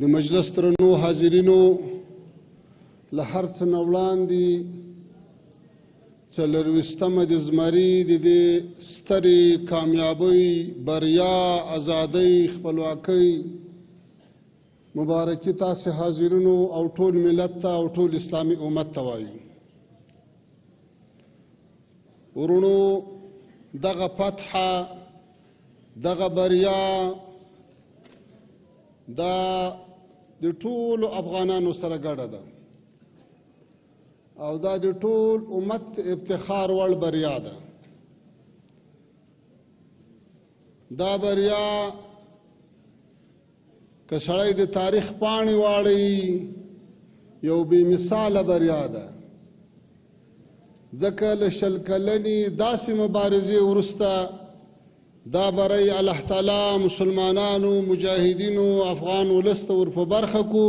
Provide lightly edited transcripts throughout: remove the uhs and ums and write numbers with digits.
د مجلس درنو حاضرینو له هر څه نه وړاندې څلرویشتمه د زمري د دې سترې کامیابۍ بریا ازادۍ خپلواکۍ مبارکي تاسې حاضرینو او ټول ملت ته او ټول اسلامي امت ته وایو. ورونو دغه فتحه دغه بریا دا د ټولو افغانانو سره ګډه ده او دا د ټول امت افتخار وړ بریا ده. دا بریا که سړی د تاریخ پاڼې واړوي یو بې مثاله بریا ده، ځکه له شل کلنې داسې مبارزې وروسته دا بری الله تعالی مسلمانانو مجاهدینو افغان ولس ته ور په برخه کو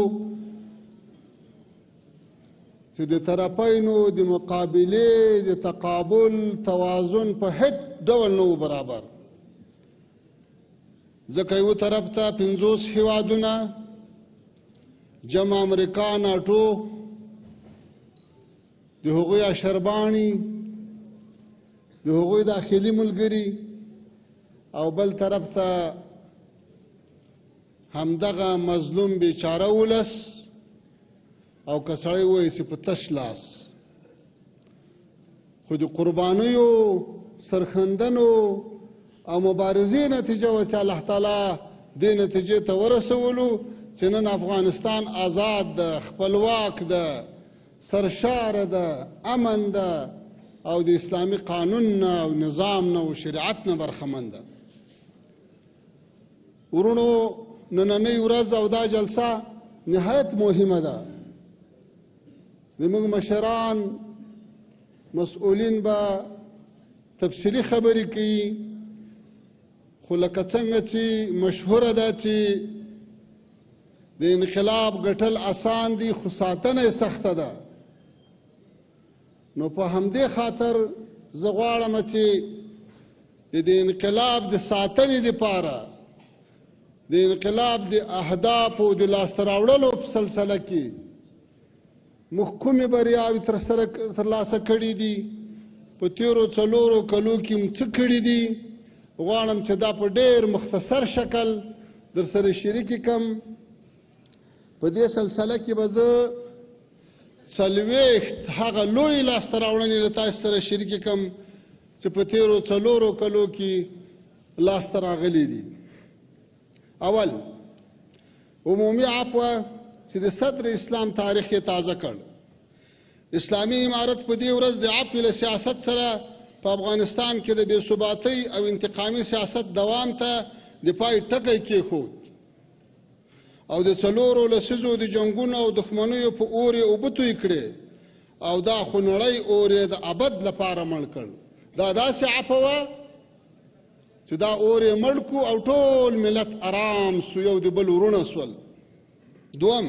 چې د طرفینو د مقابلې د تقابل توازن په هیڅ ډول نه برابر، ځکه یو طرف ته 50 هیوادونه جمع امریکا ناټو د هغوی اشربانی د هغوی داخلي ملګري او بل طرف ته همدغه مظلوم بیچاره ولس او که سړی وایي چې په تش لاس خو د قربانیو سرښندنو او مبارزې نتیجه وه چې الله تعالی دې نتیجې ته ورسولو چې نن افغانستان آزاد ده، خپلواک ده، سرشاره ده، امن ده او د اسلامي قانون نه او نظام نه او شریعت نه برخمن ده. ورونو نننۍ ورځ او دا جلسه نهایت مهمه ده. زموږ مشران مسؤلین به تفصیلي خبرې کوي، خو لکه څنګه چې مشهوره ده چې د انقلاب ګټل آسان دي خو ساتنه یې سخته ده. نو په همدې خاطر زه غواړم چې د انقلاب د ساتنې دپاره د انقلاب د اهدافو د لاسته راوړلو په سلسله کې موږ کومې بریاوې ترلاسه کړي دي، په تېرو 4 کلو کې موږ څه کړي دي، غواړم چې دا په ډېر مختصر شکل در سره شریکې کړم. په دې سلسله کې به زه 40 هغه لوی لاسته راوړنې له تاسو سره شریکې کړم چې په تېرو 4 کلو کې لاسته راغلي دي. اول عمومي عفوه چې د صدر اسلام تاریخ یې تازه کړ. اسلامي امارت په دې ورځ د عفو له سیاست سره په افغانستان کې د بې ثباتۍ او انتقامي سیاست دوام ته د پای ټکی کېښود او د 4 لسیزو د جنګونو او دښمنیو په اور یې اوبه توی کړې او دا خونړی اور یې د ابد لپاره مړ کړ. دا داسې عفو وه چې دا اور یې مړ کړو او ټول ملت ارام سو، یو د بل ورونه سول. دوم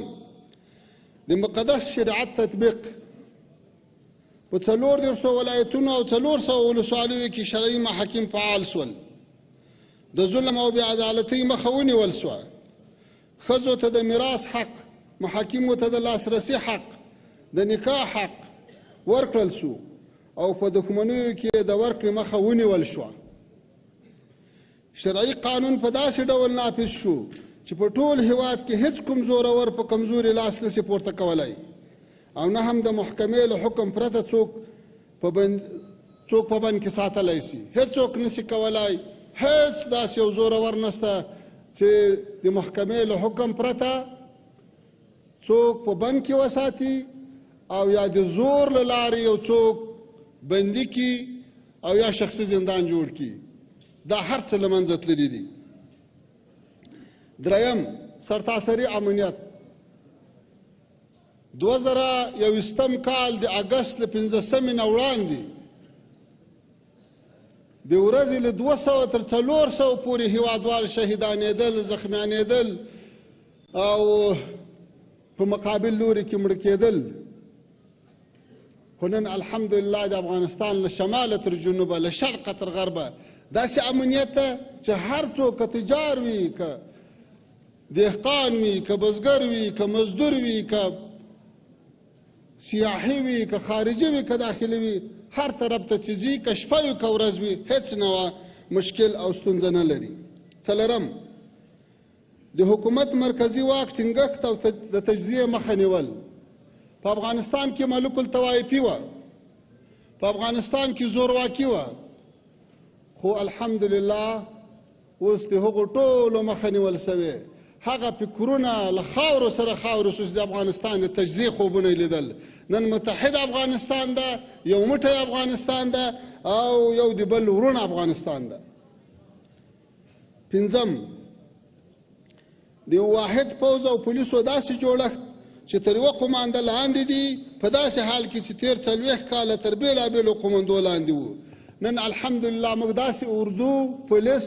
د مقدس شریعت تطبیق په 4 ولایتونو او 400 ولسوالیو کې شرعي محاکم فعال سول. د ظلم او بې عدالتۍ مخه ونیول سوه. ښځو ته د میراث حق، محاکمو ته د لاسرسي حق، د نکاح حق ورکړل سو او په دښمنیو کې د ورکړې مخه ونیول شوه. شرعي قانون په داسې ډول نافذ شو چې په ټول هیواد کې هیڅ کوم زورور په کمزوري لاس نشي پورته کولی او نه هم د محکمې له حکم پرته څوک په بند کې ساتلی شي. هیڅوک نشي کولی، هیڅ داسې یو زورور نشته چې د محکمې له حکم پرته څوک په بند کې وساتي او یا د زور له لارې یو څوک بندي کړي او یا شخصي زندان جوړ کړي. دا هر څه له منځه تللي دي. دریم سرتاسري امنیت. 2021 کال د اګست له 15 نه وړاندې د ورځې له 200 تر 400 پورې هیوادوال شهیدانېدل، زخمیانېدل او په مقابل لوري کې مړه کېدل. خو نن الحمدلله د افغانستان له شماله تر جنوبه، له شرقه تر غربه داسې امنیت ته چې هر څوک که تجار وي، که دهقان وي که بزګر وي که مزدور وي که سیاحي وي که خارجي وي که داخلي وي هر طرف ته چې ځي که شپه وي که ورځ وي هېڅ نه مشکل او ستونزه نه لري. څلورم د حکومت مرکزي واک ټینګښت او د تجزیې مخه نیول. په افغانستان کې ملوک الطوایفي وه، په افغانستان کې زورواکي وه، خو الحمدلله اوس د هغو ټولو مخه نیول سوې. هغه فکرونه له خاورو سره خاورو شو چې د افغانستان د تجزیې خوبونه یې لیدل. نن متحد افغانستان ده، یو موټی افغانستان ده او یو د بل ورونه افغانستان ده. پنځم د یو واحد پوځ او پولیسو داسې جوړښت چې تر یوه قومانده لاندې دي، په داسې حال کې چې تېر 40 کاله تر بېلابېلو قومندو لاندې وو. نن الحمدلله موږ داسې اردو، پولیس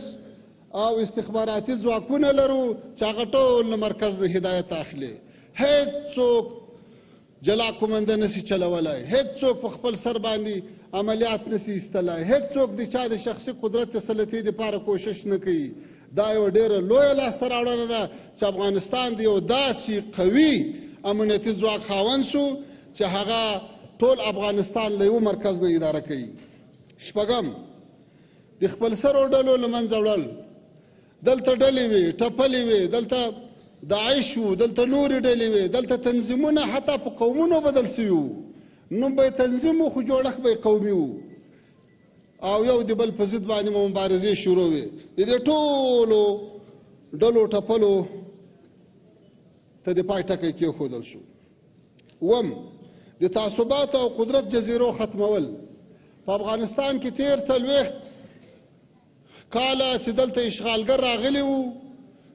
او استخباراتي ځواکونه لرو چې هغه ټول له مرکز د هدایت اخلي. هېڅوک جلا قومنده نشي چلولی، هېڅوک په خپل سر باندې عملیات نشي ایستلی، هېڅوک د چا د شخصي قدرت تسلطي دپاره کوشش نه کوي. دا یوه ډېره لویه لاسته راوړنه ده چې افغانستان د یو داسې قوي امنیتي ځواک خاوند شو چې هغه ټول افغانستان له یوه مرکز نه اداره کوي. شپږم د خپلسرو ډلو له منځه وړل. دلته ډلې وې، ټپلې وې، دلته داعش وو، دلته نورې ډلې وې، دلته تنظیمونه حتی په قومونو بدل سوي وو. نوم به یې تنظیم وو خو جوړښت به یې قومي وو او یو د بل په ضد باندې مبارزې شروع وې. د دې ټولو ډلو ټپلو ته د پای ټکی کېښودل شو. اووم د تعصبات او قدرت جزیرو ختمول. په افغانستان کې تېر 40 کاله چې دلته اشغالګر راغلي وو،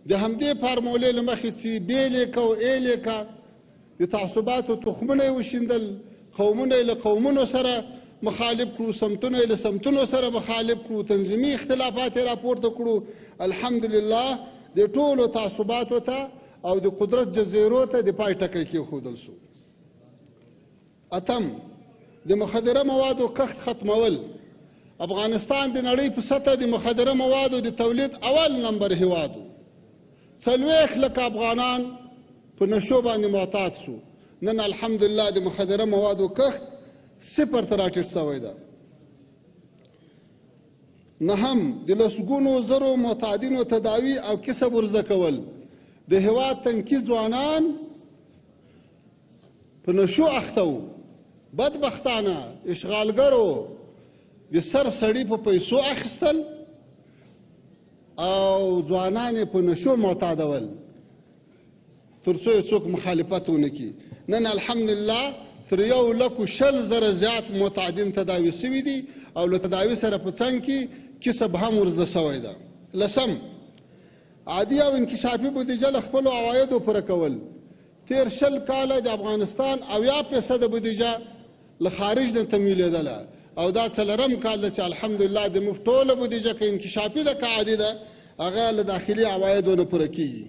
د همدې فارمولې له مخې چې بیلې که او ایلې که د تعصباتو تخمونه یې وشیندل، قومونه یې له قومونو سره مخالف کړو، سمتونه یې له سمتونو سره مخالف کړو، تنظیمي اختلافات یې راپورته کړو. الحمدلله د ټولو تعصباتو ته او د قدرت جزیرو ته د پای ټکی کېښودل شو. اتم د مخدره موادو کښت ختمول. افغانستان د نړۍ په سطح د مخدره موادو د تولید اول نمبر هیواد و. 40 لکه افغانان په نشو باندې معتاد شو. نن الحمدلله د مخدره موادو کښت 0 ته راټیټ شوی ده. نهم د لسګونو زرو معتادینو تداوي او کسب ورزده کول. د هیواد تنکي ځوانان په نشو اخته وو. بدبختانه اشغالګرو د سر سړي په پیسو اخیستل او ځوانان یې په نشو معتادول تر څو یې څوک مخالفت ونه کړي. نن الحمدلله تر 120,000 زیات معتادین تداوي سوي دي او له تداوي سره په څنګ کې کسب هم ورزده سوی ده. لسم عادي او انکشافي بودیجه له خپلو عوایدو پوره کول. تېر 20 کاله د افغانستان 80% بودیجه له خارج نه تمویلېدله او دا 4م کال ده چې الحمدلله د موږ ټوله بودیجه که انکشافي ده که عادي ده هغه له داخلي عوایدو نه پوره کېږي.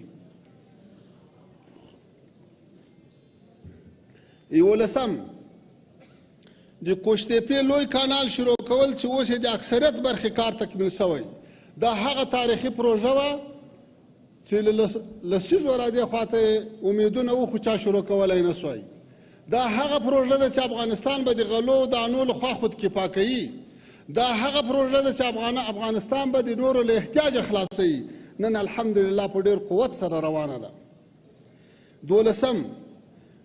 11 د قوشتېپې لوی کانال شروع کول چې اوس یې د اکثریت برخې کار تکمیل شوی. دا هغه تاریخي پروژه وه چې له لسیزو را دې خواته امیدونه وو خو چا شروع کولی نه سوی. دا هغه پروژه ده چې افغانستان به د غلو دانو له خوا خودکفا کوي. دا هغه پروژه ده چې افغانستان به د نورو له احتیاجه خلاصوي. نن الحمدلله په ډېر قوت سره روانه ده. 12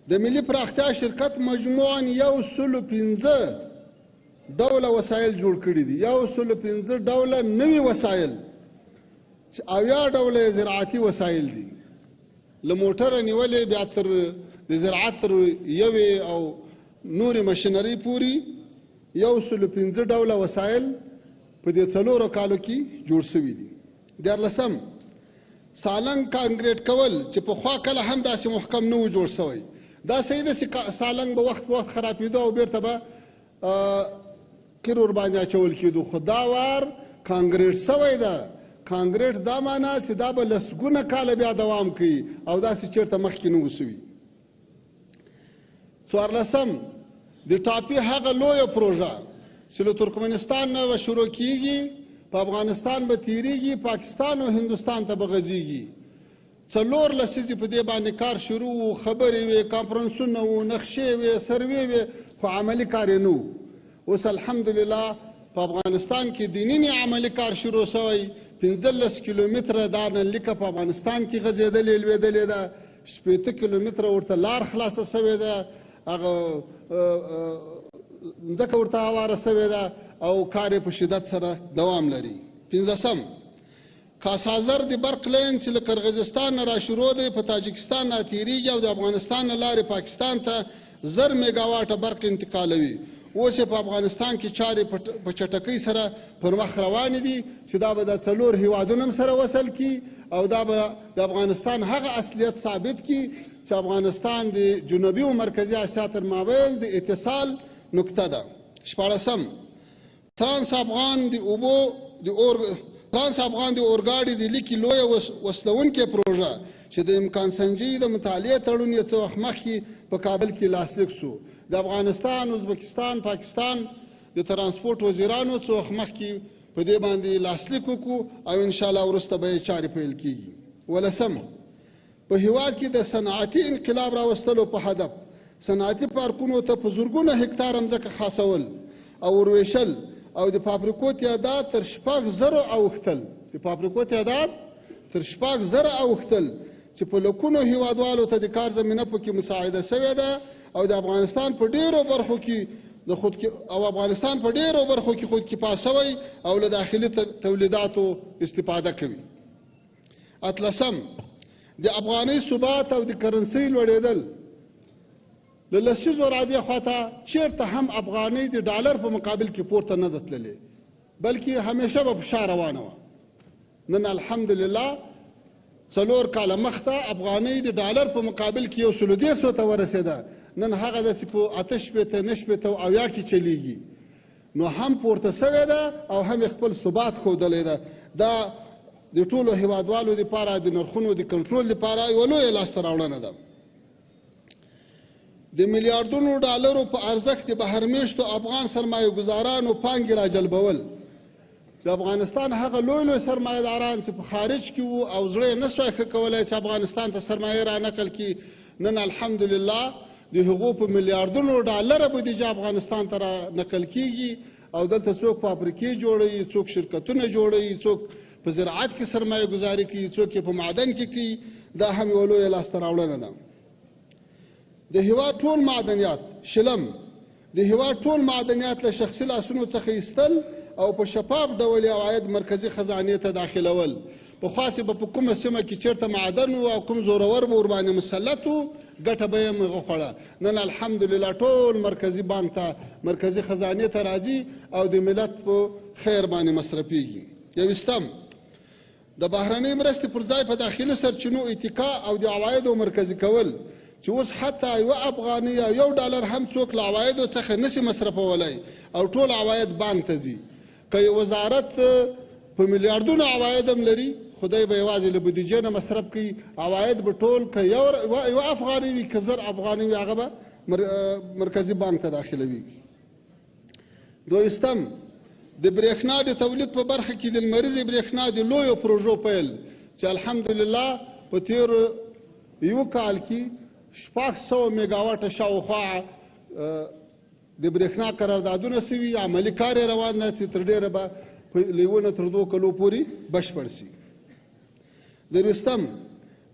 د ملي پراختیا شرکت مجموعاً 105 ډوله وسایل جوړ کړي دي. 105 ډوله نوي وسایل چې 80 ډوله زراعتي وسایل دي. له موټره نیولې بیا تر د زراعت تر یوې او نورې مشینرۍ پورې 105 ډوله وسایل په دې 4 کالو کې جوړ شوي دي. 14 سالنګ کانکریټ کول چې پخوا کله هم داسې محکم نه و جوړ شوی. دا صحیح ده چې سالنګ به وخت په وخت خرابېده او بیرته به قیر ورباندې اچول کېدو، خو دا وار کانکریټ شوی ده. کانکریټ دا معنا چې دا به لسګونه کاله بیا دوام کوي او داسې چېرته مخکې نه و سوي. 14 د ټاپي هغه لویه پروژه چې له ترکمنستان نه به شروع کېږي، په افغانستان به تیریږي، پاکستان او هندوستان ته به غځېږي. څلور لسیزې په دې باندې کار شروع و، خبرې وې، کانفرنسونه وو، نقشې وې، سروې وې، خو عملي کار یې نه و. اوس الحمدلله په افغانستان کې د نینې عملي کار شروع شوی. 15 کیلومتره دا نن لیکه په افغانستان کې غځېدلې لوېدلې ده، 80 کیلومتره ورته لار خلاصه شوې ده، هغه ځکه ورته هواره شوې ده او کار یې په شدت سره دوام لري. 15 کاسازر د برق لین چې له قرغیزستان نه را شروع دی، په تاجکستان نه تېرېږي او د افغانستان نه لارې پاکستان ته 1000 میګاواټه برق انتقالوي. اوس په افغانستان کې چارې په چټکۍ سره پر مخ روانې دي چې دا به د 4 هیوادونو سره وصل کی او دا به د افغانستان هغه اصلیت ثابت کی چې افغانستان د جنوبي او مرکزي اسیا تر مابین د اتصال نقطه ده. 14 ترانس افغان د اورګاډي د لیکي لویه وسلوونکې پروژه چې د امکان سنجي د مطالعې تړون یې څه وخت مخکې په کابل کې لاسلیک شو. د افغانستان، ازبکستان، پاکستان د ترانسپورټ وزیرانو څه وخت مخکې په دې باندې لاسلیک وکړو او انشاءالله وروسته به یې چارې پیل کېږي. 15 په هېواد کې د صنعتي انقلاب راوستلو په هدف صنعتي پارکونو ته په زرګونه هکتار ځمکه خاصول او ورویشل او د فابریکو تعداد تر 6000 اوښتل. د فابریکو تعداد تر 6000 اوښتل چې په لکونو هیوادوالو ته د کار زمینه پکې مساعده شوې ده او د افغانستان په ډیرو برخو کې خود کفا شوی او له داخلي تولیداتو استفاده کوي. 13 د افغاني ثبات او د کرنسۍ لوړېدل. له لسیزو راځي خواته چیرته هم افغانۍ د ډالر په مقابل کې پورته نه ده تللې، بلکې همیشه به په شا روانه وه. نن الحمدلله 4 کاله مخته افغانۍ د ډالر په مقابل کې 130 ته ورسېده. نن هغه داسې په 8 9 او 10 کې چلیږي. نو هم پورته شوې ده او هم خپل ثبات ښودلی ده. دا د ټولو هیوادوالو لپاره د نرخونو د کنټرول لپاره یوه لویه لاسته راوړنه ده. د میلیارډونو ډالرو په ارزښت د بهرمیشتو افغان سرمایه ګزارانو پانګې راجلبول. د افغانستان هغه لوی سرمایه‌داران چې په خارج کې وو او زړه یې نه شوی ښه کولی چې افغانستان ته سرمایه را نقل کړي، نن الحمدلله د هغو په میلیارډونو ډالره بودیجه افغانستان ته را نقل کېږي او دلته څوک فابریکې جوړوي، څوک شرکتونه جوړوي، څوک په زراعت کې سرمایه ګزاري کوي، څوک یې په معدن کې کوي. دا هم یوه لویه لاسته راوړنه ده. د هېواد ټول معدنیات د هېواد ټول معدنیات له شخصي لاسونو څخه ایستل او په شفاف ډول یې عواید مرکزي خزانې ته داخلول. پخواسې به په کومه سیمه کې چېرته معدن و او کوم زورور به ورباندې مسلط و، ګټه به یې خوړه. نن الحمدلله ټول مرکزي بانک ته، مرکزي خزانې ته راځي او د ملت په خیر باندې مصرفېږي. 20 د بهرنۍ مرستې پر ځای په داخلي سرچینو اتکا او د عوایدو مرکزي کول چې اوس حتی یوه افغانۍ یا یو ډالر هم څوک له عوایدو څخه نشي مصرفولی او ټول عواید بانک ته ځي. که یو وزارت په میلیارډونو عواید هم لري، خدای به یوازې له بودیجې نه مصرف کوي، عواید به ټول که یوه افغانۍ وي که 1000 افغانۍ وي هغه به مرکزي بانک ته داخلوي. 20 د برېښنا د تولید په برخه کې د لمریزې برېښنا د لویو پروژو پیل چې الحمدلله په تېر یو کال کې 600 میګاواټه شاوخوا د برېښنا قراردادونه شوي، عملي کار یې روان دی چې تر ډېره به له 1 تر 2 کلو پورې بشپړ شي. 20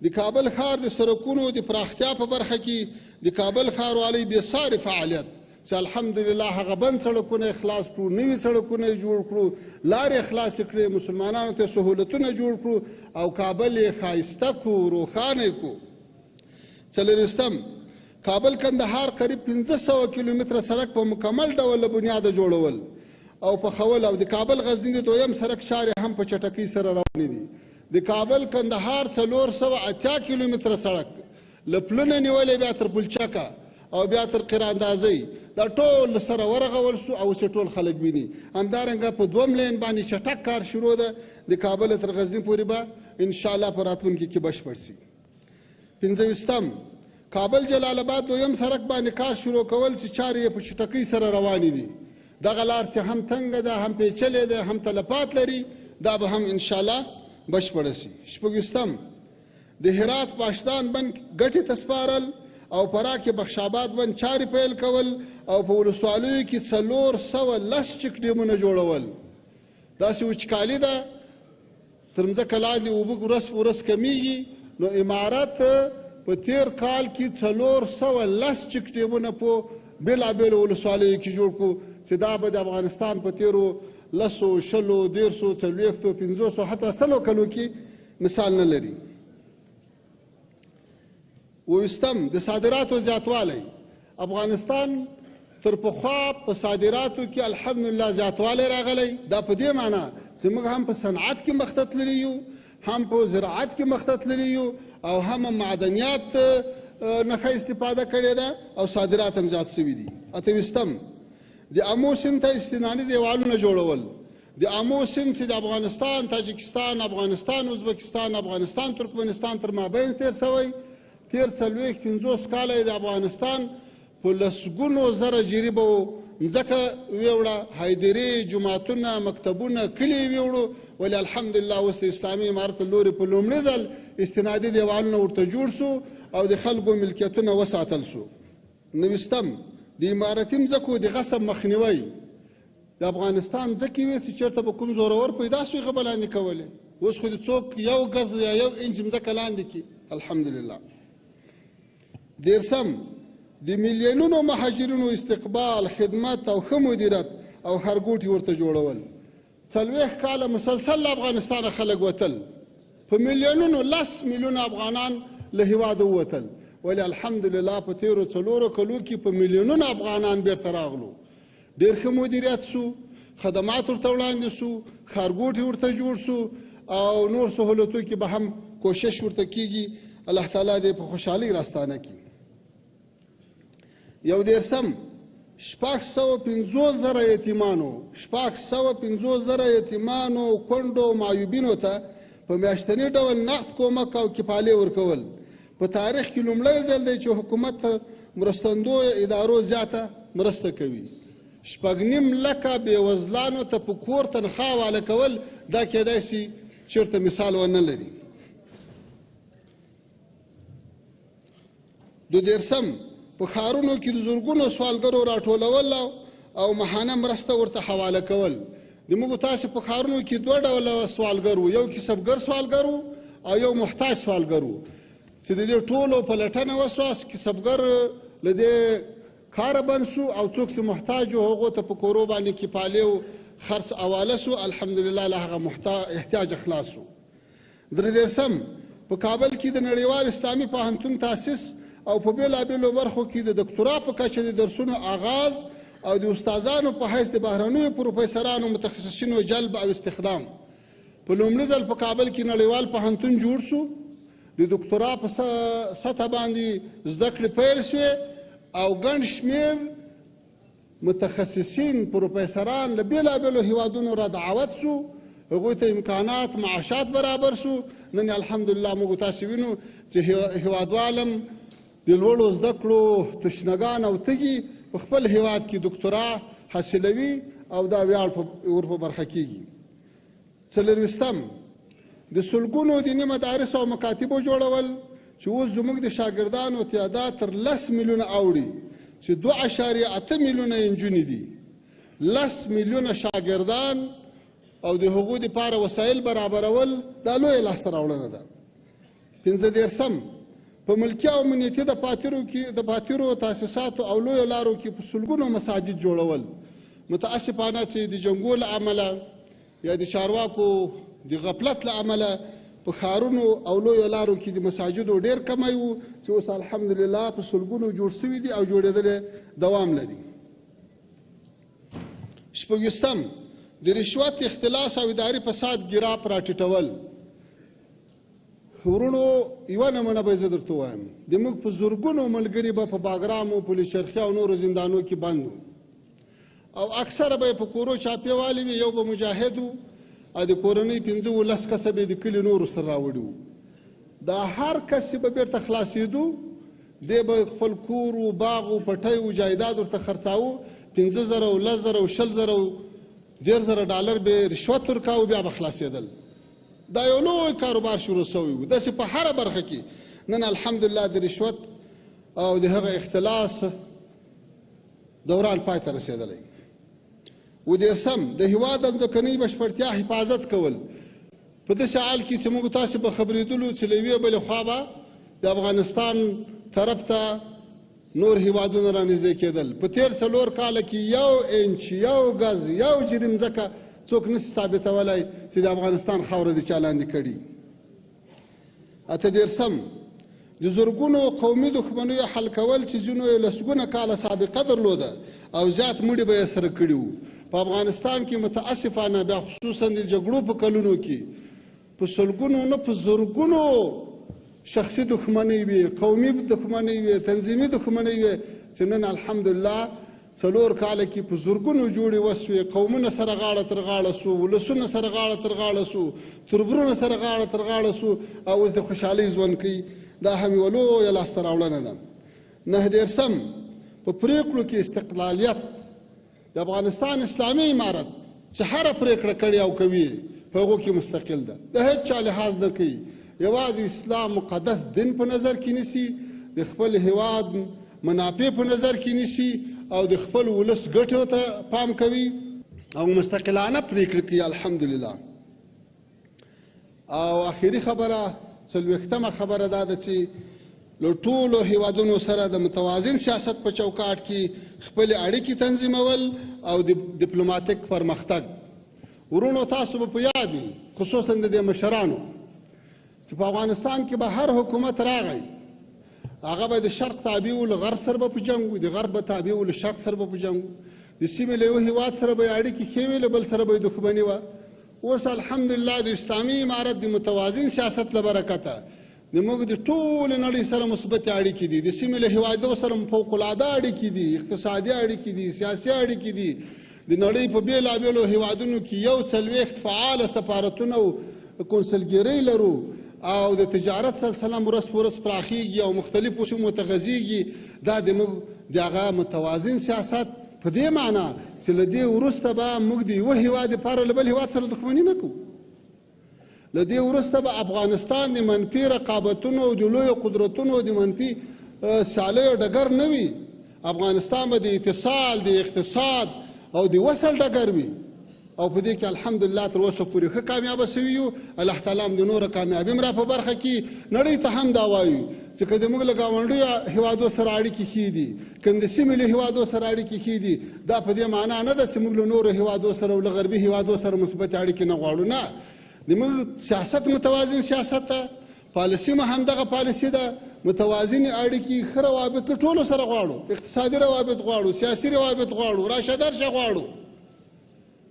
د کابل ښار د سړکونو د پراختیا په برخه کې د کابل ښاروالۍ بېساري فعالیت چې الحمدلله هغه بند سړکونه خلاص کړو، نوي سړکونه جوړ کړو، لارې خلاصې کړې، مسلمانانو ته سهولتونه جوړ کړو او کابل یې ښایسته کړو، روښانه کړو. 40 کابل کندهار قریب 1500 کیلومتره سړک په مکمل ډول له بنیاده جوړول او پخول او د کابل غزني د دویم سړک چارې هم په چټکۍ سره روانې دي. د کابل کندهار 480 کیلومتره سړک له پلونه نیولې بیا تر پلچکه او بیا تر قراندازۍ دا ټول سره ورغول شو او اوس ټول خلک ویني. همدارنګه په 2 لین باندې چټک کار شروع ده، د کابل تر غزني پورې به انشاءالله په راتلونکي کې بشپړ شي. 25 کابل جلال آباد دویم سړک باندې کار شروع کول چې چارې په چټکۍ سره روانې دي. دغه لار چې هم تنګه ده، هم پیچلې ده، هم تلفات لري، دا به هم انشاءالله بشپړه شي. 26 د هرات پاشدان بند ګټې ته سپارل او فراه کې بخشاباد بند چارې پیل کول او په ولسوالیو کې 410 چک ډیمونه جوړول. داسې وچکالي ده تر مځکه لاندې اوبه ورځ کمیږي. نو امارت په تیر کال کې 410 چک ډیمونه په بېلابېلو ولسوالیو کې جوړ کړو چې دا به د افغانستان په تیرو 10 20 30 40 50 حتی 100 کلو کې مثال نه لري. وستم د صادراتو زیاتوالی. افغانستان تر پخوا په صادراتو کې الحمدلله زیاتوالی راغلی. دا په دې معنی چې موږ هم په صنعت کې مخته تللي یو، هم په زراعت کې مخته تللي یو، او هم معدنیات نه ښه استفاده کړې ده او صادرات هم زیات شوي دي. اته وستم د آمو سیند ته استنادي دیوالونه جوړول. د آمو سیند چې د افغانستان، تاجکستان، افغانستان، ازبکستان، افغانستان، ترکمنستان تر مابین تیر شوی. تیر 40-50 کاله د افغانستان په لسګونو زره جریبه مځکه ویوړه، هایدرې، جوماتونه، مکتبونه، کلي ویوړو. ولې الحمدلله اوس د اسلامي امارت لوري په لومړي ځل استنادي دیوالونه ورته جوړ شو او د خلکو ملکیتونه وساتل شو. نوستم د امارتي مځکو د غصب مخنیوی. د افغانستان ځکې وې چې چېرته به کوم زورور پیدا شوي هغه به لاندې کولې. اوس خو د څوک 1 ګز یا 1 انچ مځکه لاندې کړي الحمدلله. دیرسم د میلیونونو مهاجرینو استقبال، خدمت او ښه مدیریت او ښارګوټي ورته جوړول. 40 کاله مسلسل له افغانستانه خلک وتل، په میلیونونو 10 میلیونه افغانان له هېواده ووتل. ولې الحمدلله په تیرو 4 کلو کې په میلیونونو افغانان بیرته راغلو. ډېر ښه مدیریت شو، خدمات ورته وړاندې شو، ښارګوټي ورته جوړ شو او نور سهولتو کې به هم کوشش ورته کیږي. الله تعالی دې په خوشحالۍ راستانه کړي. یو دیرسم 650,000 یتیمانو 650,000 یتیمانو، کونډو، معیوبینو ته په میاشتني ډول نقد کومک او کفالې ورکول. په تاریخ کې لومړی ځل دی چې حکومت مرستندو ادارو زیاته مرسته کوي. 6.5 لکه بېوزلانو ته په کور تنخوا حواله کول، دا کېدای شي چېرته مثال ونه لري. 2 په ښارونو کې د زرګونو سوالګرو راټولول او ماهانه مرسته ورته حواله کول. د موږ تاسو په ښارونو کې 2 ډوله سوالګر وو، یو کسبګر سوالګر وو او یو محتاج سوالګر وو چې د دې ټولو پلټنه وسوه. کسبګر له دې کاره بند شو او څوک چې محتاج وو هغو ته په کورو باندې کفالې او خرڅ حواله شو. الحمدلله له هغه احتیاج خلاص شو. 3 په کابل کې د نړیوال اسلامي پوهنتون تاسیس او په بېلابېلو برخو کې د دکتورا په کچه د درسونو آغاز او د استادانو په حیث د بهرنیو پروفیسرانو متخصصینو جلب او استخدام. په لومړي ځل په کابل کې نړیوال پوهنتون جوړ شو. د دکتورا په سطح باندې زده کړې پیل شوې او ګڼ شمېر متخصصین پروفیسران له بېلابېلو هیوادونو را دعوت شو. هغوی ته امکانات، معاشات برابر شو. نن الحمدلله موږ تاسو وینو چې هیوادوالم د لوړو زده کړو تشنګان او تږي په خپل هیواد کې دکتورا حاصلوي او دا ویاړ ور په برخه کیږي. 4 د سلګونو دیني مدارس او مکاتبو جوړول چې اوس زموږ د شاګردانو تعداد تر 10 میلیونه اوړي چې 2.8 میلیونه نجونې دي. 10 میلیونه شاګردان او د هغو دپاره وسایل برابرول دا لویه لاسته راوړنه ده. 15 په ملکي او امنیتي دفاترو تاسیساتو او لویو لارو کې په سلګونو مساجد جوړول. متاسفانه چې د جنګو له امله یا د چارواکو د غفلت له امله په ښارونو او لویو لارو کې د مساجدو ډېر کمی و چې اوس الحمدلله په سلګونو جوړ شوي دي او جوړېدل دوام لري. 6 د رشوت، اختلاس او اداري فساد ګراف راټیټول. ورونو یوه نمونه به زه درته وایم. زموږ په زرګونو ملګري به په باګرامو، پولیسچرخي او نورو زندانو کې بند وو او اکثره به یې په کورو چاپېوالي وي. یو به مجاهد و او د کورنۍ 15-10 کسه به یې د کلي نورو سره راوړي وو. دا هر کس چې به بېرته خلاصېدو دی به خپل کور و، باغ و، پټی و، جایداد ورته خرڅاوه. 15,000 10,000 20,000 $10,000 به رشوت ورکاوه، بیا به خلاصېدل. دا یو لوی کاروبار شروع سوی و داسې په هره برخه کې نن الحمدلله د رشوت او د هغه اختلاس دوران پای ته رسېدلی و دېرشم د هېواد د ځمکنۍ بشپړتیا حفاظت کول په داسې حال کې چې موږ تاسې به خبرېدلو چې له یوې بلې خوا به د افغانستان طرف ته نور هېوادونه رانږدې کېدل په تېر 4 کاله کې 1 انچ 1 ګز 1 جرم ځکه څوک نشي ثابتولی چې د افغانستان خاوره دې چا لاندې کړي. اته دېرشم د زرګونو قومي دښمنیو حل کول چې ځینو یې لسګونه کاله سابقه درلوده او زیات مړي به یې سره کړي وو. په افغانستان کې متاسفانه بیا خصوصا د جګړو په کلونو کې په سلګونو نه په زرګونو شخصي دښمنۍ وي، قومي دښمنۍ وي، تنظیمي دښمنۍ وي چې نن الحمدلله 4 کاله کې په زرګونو جوړې وسوې، قومونه سره غاړه تر غاړه سو، ولسونه سره غاړه تر غاړه سو، تربرونه سره غاړه تر غاړه سو او اوس د خوشحالۍ ژوند کوي. دا هم یوه لویه لاسته راوړنه ده. 9 دېرشم په پرېکړو کې استقلالیت د افغانستان اسلامي امارت چې هره پرېکړه کړې او کوي په هغو کې مستقل ده، د هېڅ چا لحاظ نه کوي، یوازې اسلام مقدس دین په نظر کې نیسي، د خپل هېواد منافع په نظر کې نیسي او د خپل ولس ګټو ته پام کوي او مستقلانه پرېکړې کوي الحمدلله. او آخري خبره 40مه خبره دا ده چې له ټولو هېوادونو سره د متوازن سیاست په چوکاټ کې خپلې اړیکې تنظیمول او د ډیپلوماتیک پرمختګ. ورونو تاسو به په یاد وي خصوصا د دې مشرانو چې په افغانستان کې به هر حکومت راغی هغه به د شرق تابع و له غرب سره به په جنګ وي، د غرب به تابع و له شرق سره به په جنګ وي، د سیمې له یو هېواد سره به یې اړیکې ښې وي، له بل سره به یې دښمني وه. اوس الحمدلله د اسلامي امارت د متوازن سیاست له برکته زموږ د ټولې نړۍ سره مثبتې اړیکې دي، د سیمې له هېوادونو سره فوقالعاده اړیکې دي، اقتصادي اړیکې دي، سیاسي اړیکې دي. د نړۍ په بېلابېلو هېوادونو کې 40 فعاله سفارتونه او کنسلګرۍ لرو او د تجارت سلسله ورځ په ورځ پراخېږي او مختلفو سیمو ته غځېږي. دا زموږ د هغه متوازن سیاست په دې معنا چې له دې وروسته به موږ د یوه هېواد دپاره له بل هېواد سره دښمني نه کوو. له دې وروسته به افغانستان د منفي رقابتونو او د لویو قدرتونو د منفي سیالیو ډګر نه وي. افغانستان به د اتصال، د اقتصاد او د وصل ډګر وي او په دې کې الحمدلله تر اوسه پورې ښه کامیابه سوي یو. الله تعالی هم د نوره کامیابي هم را په برخه کړي. نړۍ ته هم دا وایو چې که زموږ له ګاونډیو هېوادو سره اړیکې ښې دي، که د سیمې له هېوادو سره اړیکې ښې دي، دا په دې معنا نه ده چې موږ له نورو هېوادو سره او له غربي هېوادو سره مثبتې اړیکې نه غواړو. نه، زموږ سیاست متوازن سیاست ده، پالیسي هم همدغه پالیسي ده، متوازنې اړیکې، ښه روابط له ټولو سره غواړو، اقتصادي روابط غواړو، سیاسي روابط غواړو، راشه درشه غواړو.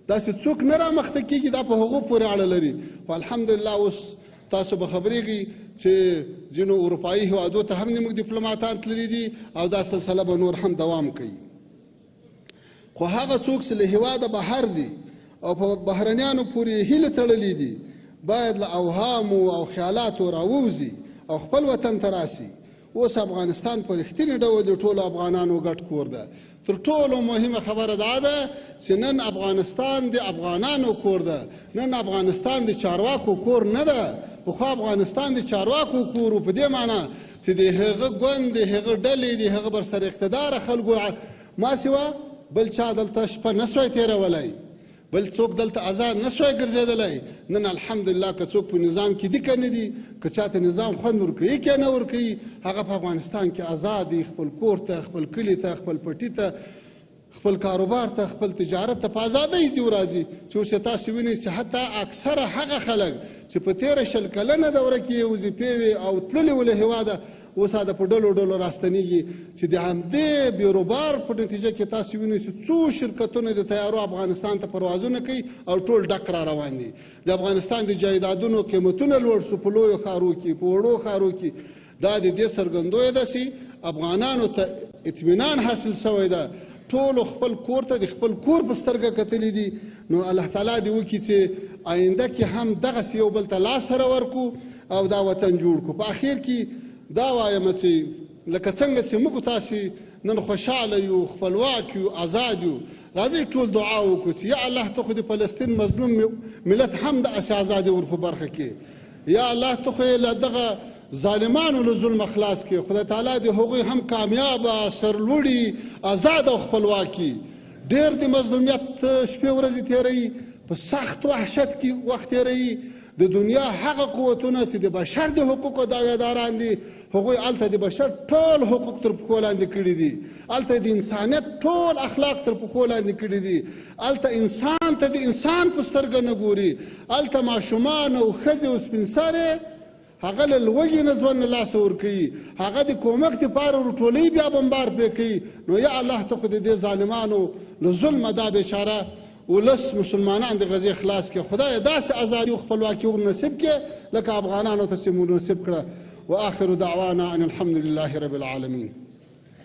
داسې څوک نه رامخته کېږي، دا په هغو پورې اړه لري. خو الحمدلله اوس تاسو به خبرېږئ چې ځینو اروپایي هېوادو ته هم زموږ ډیپلوماتان تللي دي او دا سلسله به نور هم دوام کوي. خو هغه څوک چې له هېواده بهر دي او په بهرنیانو پورې هیله تړلي دي باید له اوهامو او خیالاتو راووځي او خپل وطن ته راسي. اوس افغانستان په رښتینې ډول د ټولو افغانانو ګډ کور ده. تر ټولو مهمه خبره دا ده چې نن افغانستان د افغانانو کور ده، نن افغانستان د چارواکو کور نه ده. پخوا افغانستان د چارواکو کور و، په دې معنا چې د هغه ګوند، د هغه ډلې، د هغه برسر اقتداره خلکو ما سوا بل چا دلته شپه نه سوی تېرولی، بل څوک دلته آزاد نه سوی ګرځېدلی. نن الحمدلله که څوک په نظام کې دي که نه دي، که چاته نظام خوند ورکوي که نه ورکوي، هغه په افغانستان کې آزاد دي، خپل کور ته، خپل کلي ته، خپل پټي ته، خپل کاروبار ته، خپل تجارت ته په ازادۍ دي وراځي. چې اوس تاسو وینئ چې حتی اکثره هغه خلک چې په تېره 20 کلنه دوره کې وظیفې وې او تللي وو له هېواده، اوس دا په ډلو ډلو راستنېږي چې د همدې بیروبار په نتیجه کې تاسو وینئ چې څو شرکتونه د طیارو افغانستان ته پروازونه کوي او ټول ډک را روان دي. د افغانستان د جایدادونو قیمتونه لوړ شو په لویو ښارو کې، په وړو ښارو کې. دا د دې څرګندوی ده چې افغانانو ته اطمینان حاصل شوی ده، ټولو خپل کور ته د خپل کور په سترګه کتلي دي. نو الله تعالی دې وکړي چې آینده کې هم دغسې یو بل ته لاس سره ورکړو او دا وطن جوړ کړو. په اخر کې دا وایم چې لکه څنګه چې موږ تاسې نن خوشحاله یو، خپلواک یو، آزاد یو، راځئ ټول دعا وکړو چې یا الله ته خو د فلسطین مظلوم ملت هم داسې ازادي ور په برخه کې یا الله ته خو یې له دغه ظالمانو له ظلم خلاص کړي خدای تعالی د هغوی هم کامیابه سرلوړي آزاد او خپلواکي ډېر د مظلومیت شپې ورځې تېروي په سخت وحشت کې وخت تېروي د دنیا هغه قوتونه چې د بشر د حقوقو دعویداران دي هغوی هلته د بشر ټول حقوق تر پښو لاندې کړي دي هلته د انسانیت ټول اخلاق تر پښو لاندې کړي دي هلته انسان ته د انسان په سترګه نه ګوري هلته ماشومان او ښځې او سپین سرې هغه له لوږې نه ژوند له لاسه ورکوي هغه د کومک دپاره ورټولوي بیا بمبار پرې کوي نو یا الله ته خو د دې ظالمانو له ظلمه دا بېچاره ولس مسلمانان د غزې خلاص کړي خدایه داسې ازادي او خپلواکي ور نصیب کړي لکه افغانانو ته چې مو نصیب کړه واخر دعوانا ان الحمد لله رب العالمين